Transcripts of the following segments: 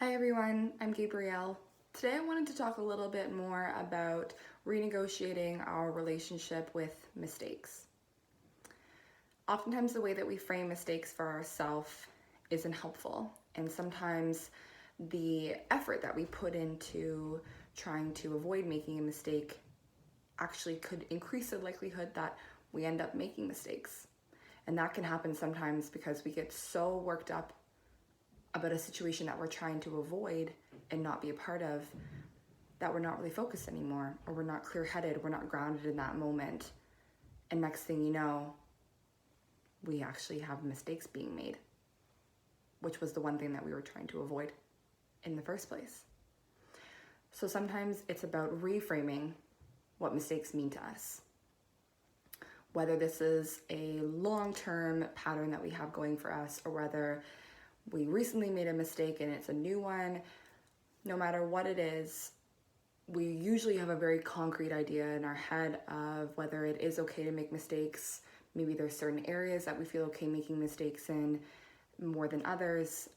Hi everyone, I'm Gabrielle. Today I wanted to talk a little bit more about renegotiating our relationship with mistakes. Oftentimes the way that we frame mistakes for ourselves isn't helpful, and sometimes the effort that we put into trying to avoid making a mistake actually could increase the likelihood that we end up making mistakes. And that can happen sometimes because we get so worked up about a situation that we're trying to avoid and not be a part of, that we're not really focused anymore, or we're not clear-headed, we're not grounded in that moment. And next thing you know, we actually have mistakes being made, which was the one thing that we were trying to avoid in the first place. So sometimes it's about reframing what mistakes mean to us. Whether this is a long-term pattern that we have going for us, or whether we recently made a mistake and it's a new one, no matter what it is, we usually have a very concrete idea in our head of whether it is okay to make mistakes. Maybe there's certain areas that we feel okay making mistakes in more than others.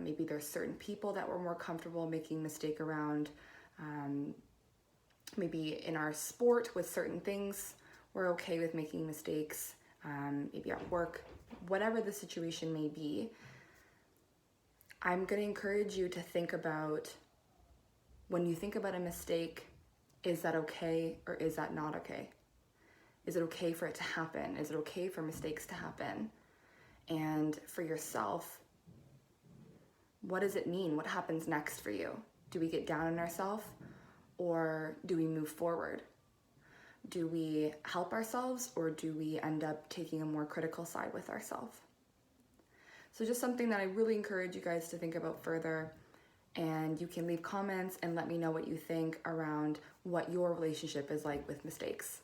Maybe there's certain people that we're more comfortable making mistake around. Maybe in our sport with certain things, we're okay with making mistakes. Maybe at work, whatever the situation may be, I'm going to encourage you to think about, when you think about a mistake, is that okay or is that not okay? Is it okay for it to happen? Is it okay for mistakes to happen? And for yourself, what does it mean? What happens next for you? Do we get down on ourselves, or do we move forward? Do we help ourselves, or do we end up taking a more critical side with ourselves? So just something that I really encourage you guys to think about further, and you can leave comments and let me know what you think around what your relationship is like with mistakes.